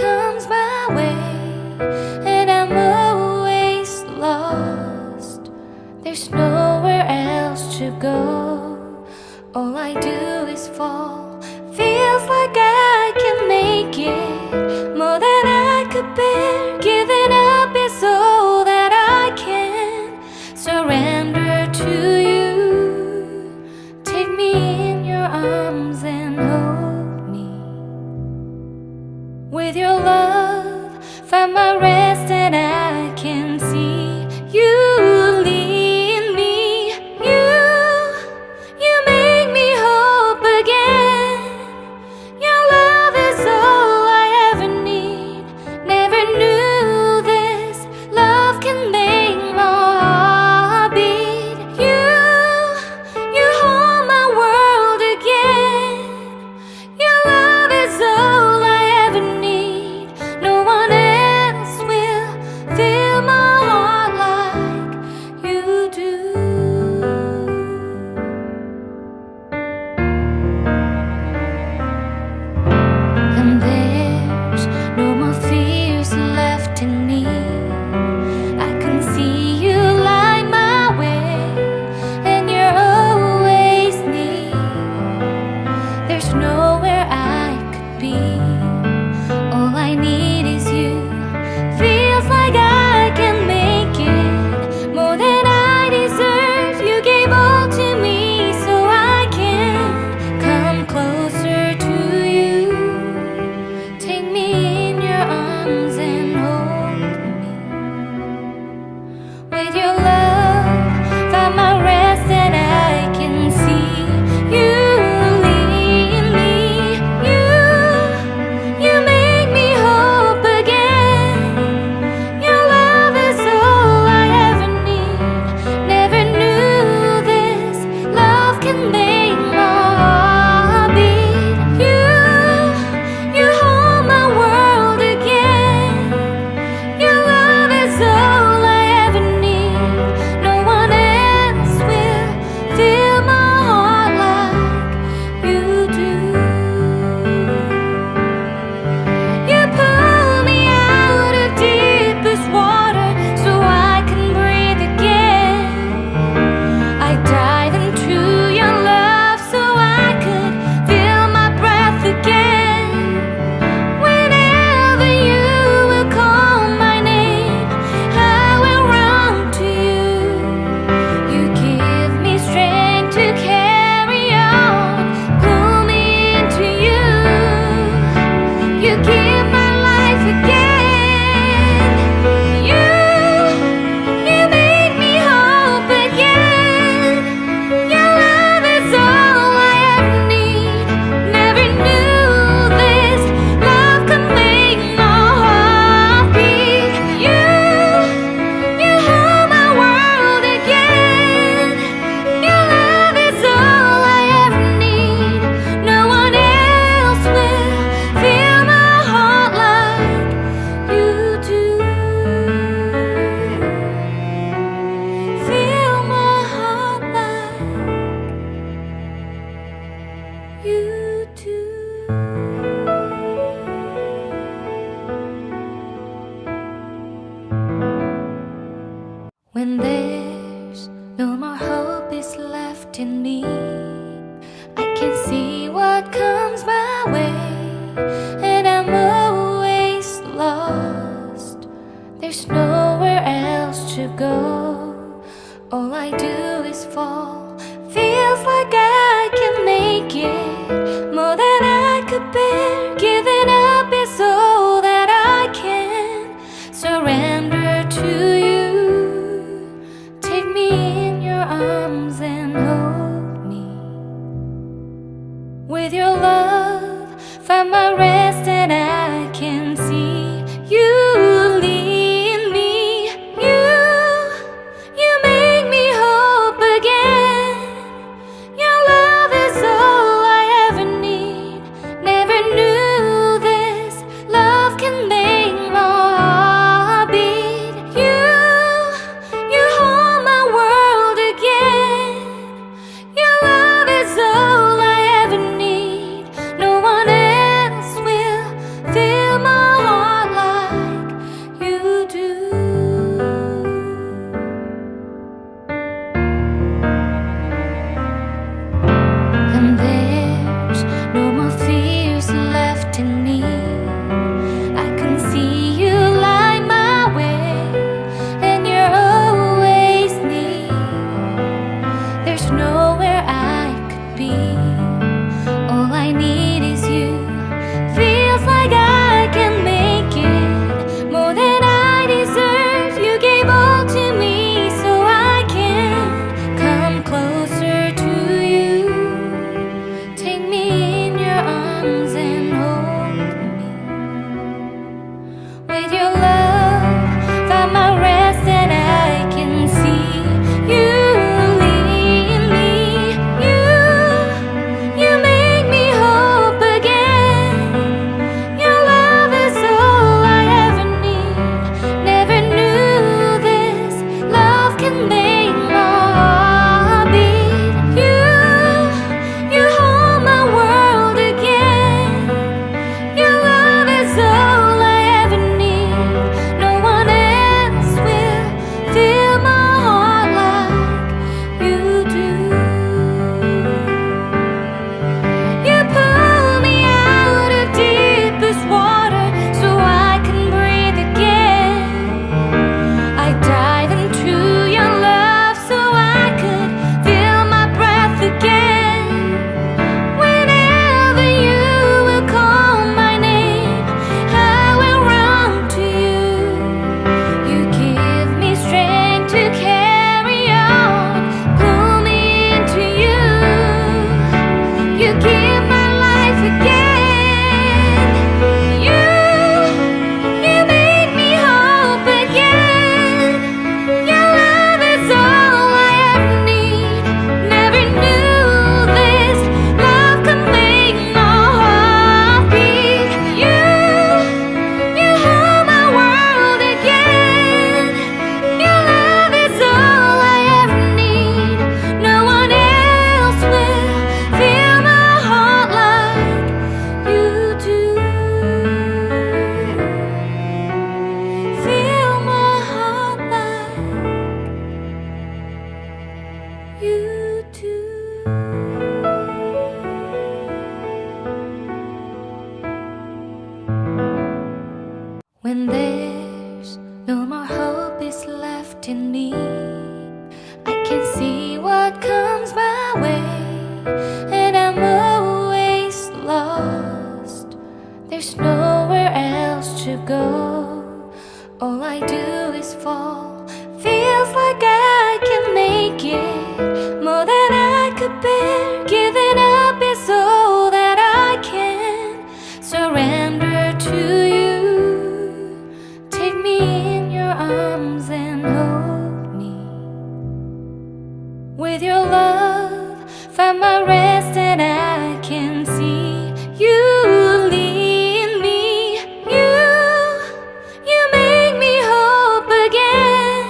comes my way, and I'm always lost. There's nowhere else to go. All I do is fall. Feels like I can make it more than I could bear. Giving up is all that I can surrender to you. Take me in your arms and hold me. With your love, find my rest, and I can see you lead me. You make me hope again. Your love is all I ever need. Never knew this love can make my heart beat. You hold my world again. Your love is all I ever need. No one else will fill my heart like you do. And there's no more fears left in me. I can see you light my way, and you're always near. There's nowhere I could be. All I need is you. Feels like I can make it more than I deserve. You gave all to me so I can come closer to you. Take me in your arms and hold me. With your love, find my rest, and I can see you lead me. You make me hope again. Your love is all I ever need. Never knew this love can make my heart beat. You hold my world again. Your love is all I ever need. No one else will fill my heart like you do. You pull me out of deepest water so I can breathe again. I dive into your love so I could feel my breath again. Whenever you will call my name, I will run to you. You give me strength to carry on. Pull me into you. You give my life again. You make me hope again. Your love is all I ever need. Never knew this love could make my heart beat. You hold my world again. Your love is all I ever need. No one else will fill my heart like you do. Fill my heart like you do. When there's no more hope is left in me, I can see what comes my way, and I'm always lost. There's nowhere else to go. All I do is fall. Feels like I can make it more than I could bear. Giving up is all that I can surrender to you. Take me in your arms and hold me. With your love, find my rest, and I can see you lead me. You make me hope again. Your love is all I ever need. Never knew this love can make my heart beat. You hold my world again. Your love is all I ever need. No one else will There's nowhere else to go. All I do is fall. Feels like I can make it more than I could bear. Giving up is all that I can surrender to you. Take me in your arms and hold me. With your love, find my rest and I can see you lead me. You make me hope again.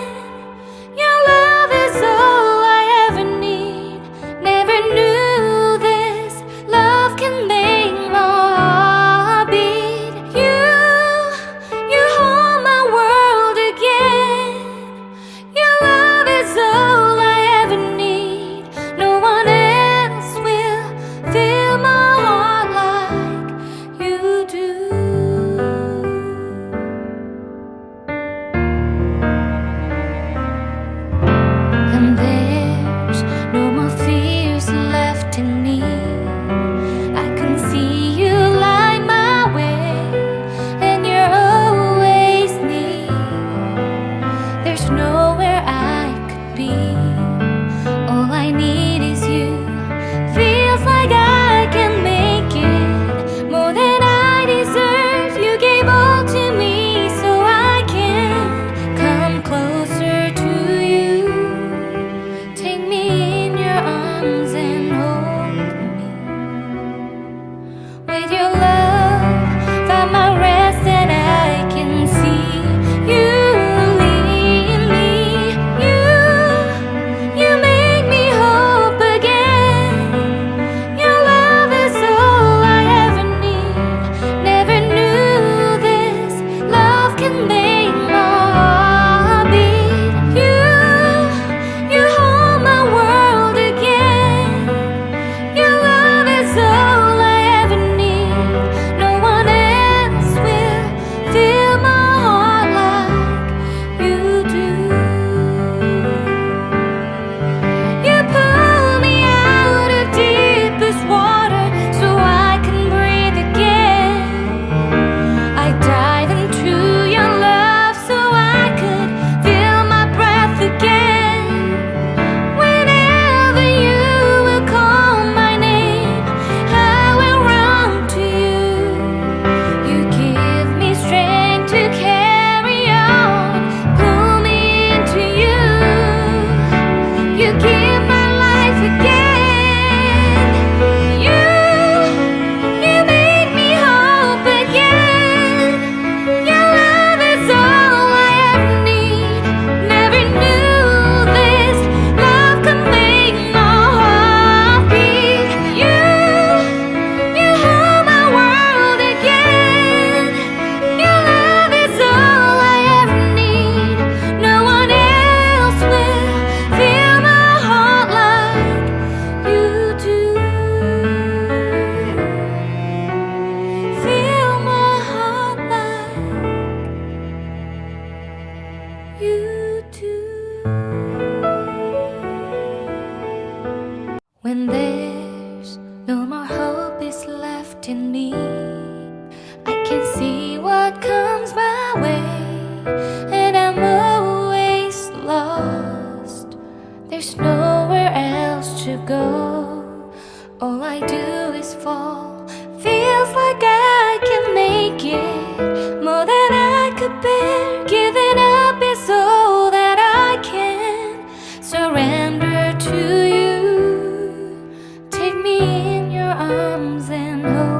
Your love is all I ever need. Never knew this love can make my heart beat. You hold my world again. Your love is all I ever need. No one else will fill my heart like you do. And there's no more fears left in me. I can see you light my way, and you're always near. There's nowhere I could be. All I need is you. Feels like I can make it more than I deserve. You gave all to me so I can come closer to you. Take me in your arms and hold me. With your love, find my rest and I can see you lead me. You make me hope again. Your love is all I ever need. Never knew this love can make my heart beat. You hold my world again. Your love is all I ever need. No one else will fill my heart like you do. You pull me out of deepest water so I can breathe again. I dive into your love so I could feel my breath again. Whenever you will call my name, I will run to you. You give me strength to carry on. Pull me into you. You give my life again. You make me hope again. Your love is all I ever need. Never knew this love could make my heart beat. You hold my world again. Your love is all I ever need. No one else will fill my heart like you do. Fill my heart like you do. When there's no more hope is left in me, I can see what comes my way, and I'm always lost. There's nowhere else to go. All I do is fall. Feels like I can make it more than I could bear. Giving up is all that I can surrender to you. Take me in your arms and hold